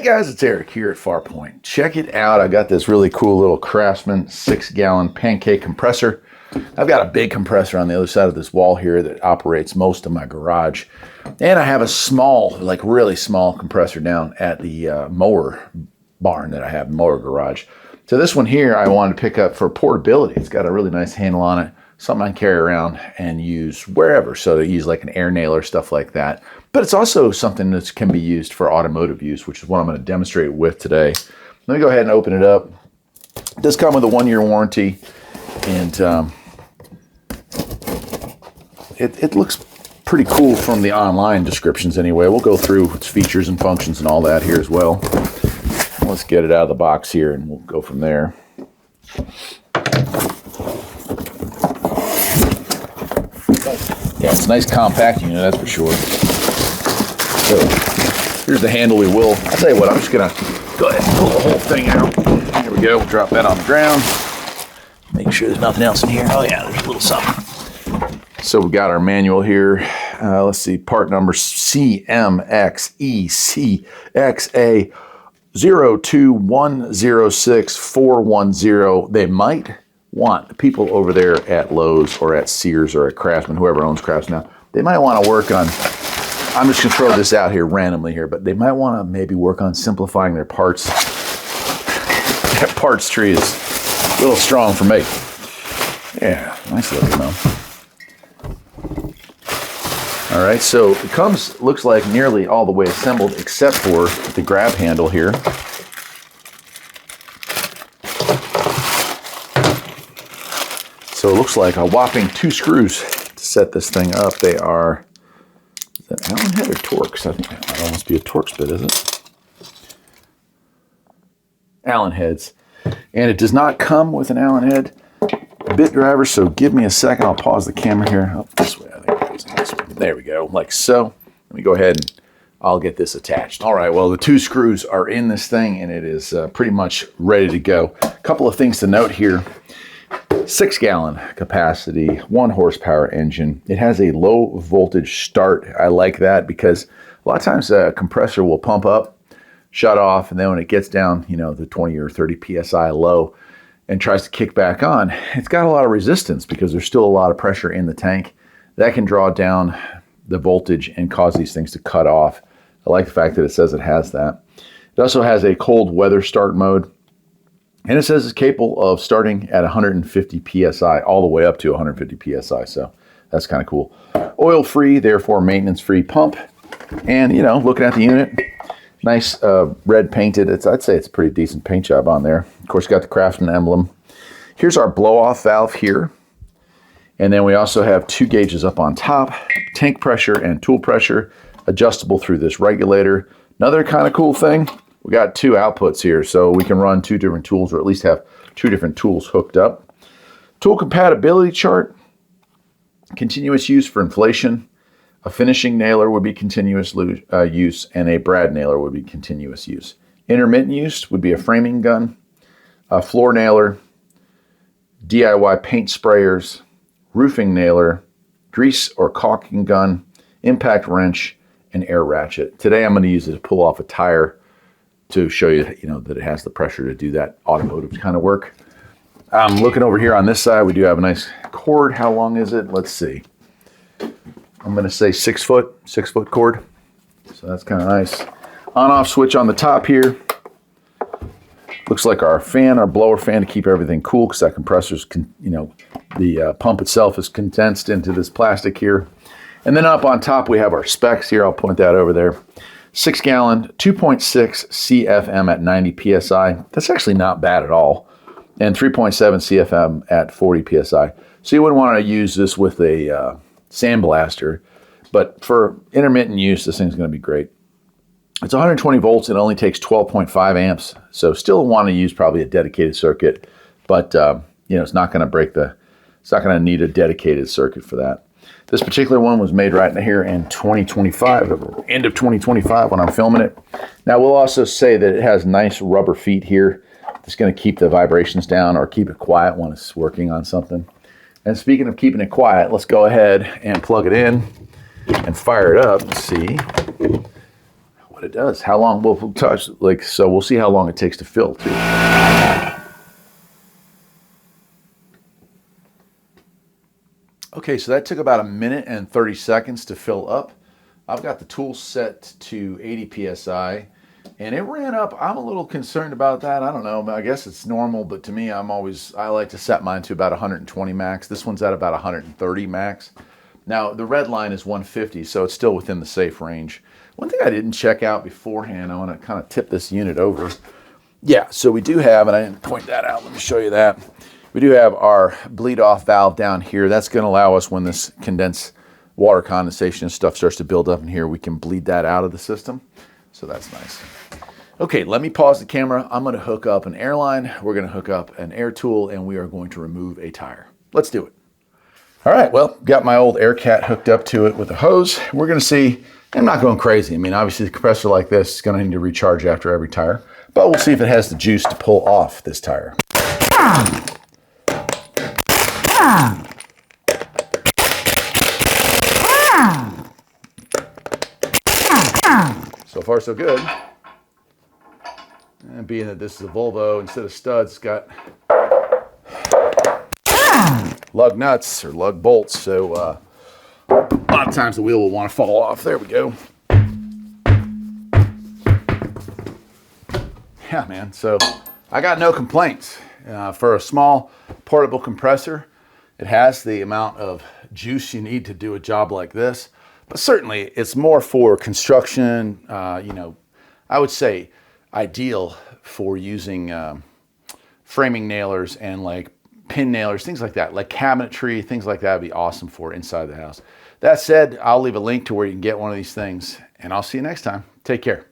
guys, it's Eric here at Farpoint. Check it out. I got this really cool little Craftsman 6-gallon pancake compressor. I've got a big compressor on the other side of this wall here that operates most of my garage. And I have a small, like really small compressor down at the mower barn that I have, mower garage. So this one here I wanted to pick up for portability. It's got a really nice handle on it, something I can carry around and use wherever. So to use like an air nailer, stuff like that. But it's also something that can be used for automotive use, which is what I'm going to demonstrate with today. Let me go ahead and open it up. It does come with a 1-year warranty, and it looks pretty cool from the online descriptions anyway. We'll go through its features and functions and all that here as well. Let's get it out of the box here and we'll go from there. Yeah, it's a nice compact unit, that's for sure. So here's the handle. I'll tell you what, I'm just gonna go ahead and pull the whole thing out. Here we go. We'll drop that on the ground. Make sure there's nothing else in here. Oh yeah, there's a little something. So we got our manual here. Let's see, part number CMXECXA02106-410. They might want the people over there at Lowe's or at Sears or at Craftsman, whoever owns Craftsman now, they might want to work on, I'm just going to throw this out here randomly here, but they might want to maybe work on simplifying their parts. That parts tree is a little strong for me. Yeah, nice looking though. All right, so it looks like nearly all the way assembled except for the grab handle here. So it looks like a whopping 2 screws to set this thing up. They are, is that Allen head or Torx? I think that might almost be a Torx bit, is it? Allen heads. And it does not come with an Allen head bit driver, so give me a second. I'll pause the camera here. Oh, this way, I think it goes in this way. There we go, like so. Let me go ahead and I'll get this attached. All right, well, the 2 screws are in this thing and it is pretty much ready to go. A couple of things to note here. 6-gallon capacity, 1 horsepower engine. It has a low voltage start. I like that because a lot of times a compressor will pump up, shut off, and then when it gets down, you know, the 20 or 30 PSI low and tries to kick back on, it's got a lot of resistance because there's still a lot of pressure in the tank. That can draw down the voltage and cause these things to cut off. I like the fact that it says it has that. It also has a cold weather start mode. And it says it's capable of starting at 150 PSI all the way up to 150 PSI. So that's kind of cool. Oil-free, therefore maintenance-free pump. And, you know, looking at the unit, nice red painted. I'd say it's a pretty decent paint job on there. Of course, got the Craftsman emblem. Here's our blow-off valve here. And then we also have 2 gauges up on top, tank pressure and tool pressure, adjustable through this regulator. Another kind of cool thing, we got 2 outputs here, so we can run 2 different tools, or at least have 2 different tools hooked up. Tool compatibility chart, continuous use for inflation. A finishing nailer would be continuous use, and a brad nailer would be continuous use. Intermittent use would be a framing gun, a floor nailer, DIY paint sprayers, roofing nailer, grease or caulking gun, impact wrench, and air ratchet. Today I'm going to use it to pull off a tire to show you, that it has the pressure to do that automotive kind of work. I'm looking over here on this side. We do have a nice cord. How long is it? Let's see. I'm going to say 6 foot cord. So that's kind of nice. On-off switch on the top here. Looks like our fan, our blower fan, to keep everything cool because that compressor's, the pump itself is condensed into this plastic here. And then up on top we have our specs here. I'll point that over there. 6-gallon, 2.6 CFM at 90 PSI. That's actually not bad at all. And 3.7 CFM at 40 PSI. So you wouldn't want to use this with a sandblaster, but for intermittent use, this thing's going to be great. It's 120 volts. It only takes 12.5 amps. So still want to use probably a dedicated circuit, but it's not going to it's not going to need a dedicated circuit for that. This particular one was made right here in 2025, end of 2025 when I'm filming it. Now we'll also say that it has nice rubber feet here. It's going to keep the vibrations down or keep it quiet when it's working on something. And speaking of keeping it quiet, let's go ahead and plug it in and fire it up and see what it does. How long we'll touch, like, so we'll see how long it takes to fill too. Okay, so that took about 1:30 seconds to fill up. I've got the tool set to 80 psi, and it ran up. I'm a little concerned about that. I don't know. I guess it's normal, but to me, I like to set mine to about 120 max. This one's at about 130 max. Now, the red line is 150, so it's still within the safe range. One thing I didn't check out beforehand, I want to kind of tip this unit over. Yeah, so we do have, and I didn't point that out. Let me show you that. We do have our bleed off valve down here. That's going to allow us, when this water condensation and stuff starts to build up in here, we can bleed that out of the system. So that's nice. Okay, let me pause the camera. I'm going to hook up an airline. We're going to hook up an air tool, and we are going to remove a tire. Let's do it. All right, well, got my old AirCat hooked up to it with a hose. We're going to see. I'm not going crazy. I mean, obviously the compressor like this is going to need to recharge after every tire, but we'll see if it has the juice to pull off this tire. So far, so good. And being that this is a Volvo, instead of studs, it's got lug nuts or lug bolts. So a lot of times the wheel will want to fall off. There we go. Yeah, man. So I got no complaints. For a small portable compressor, it has the amount of juice you need to do a job like this. But certainly it's more for construction, I would say ideal for using framing nailers and like pin nailers, things like that, like cabinetry, things like that would be awesome for inside the house. That said, I'll leave a link to where you can get one of these things, and I'll see you next time. Take care.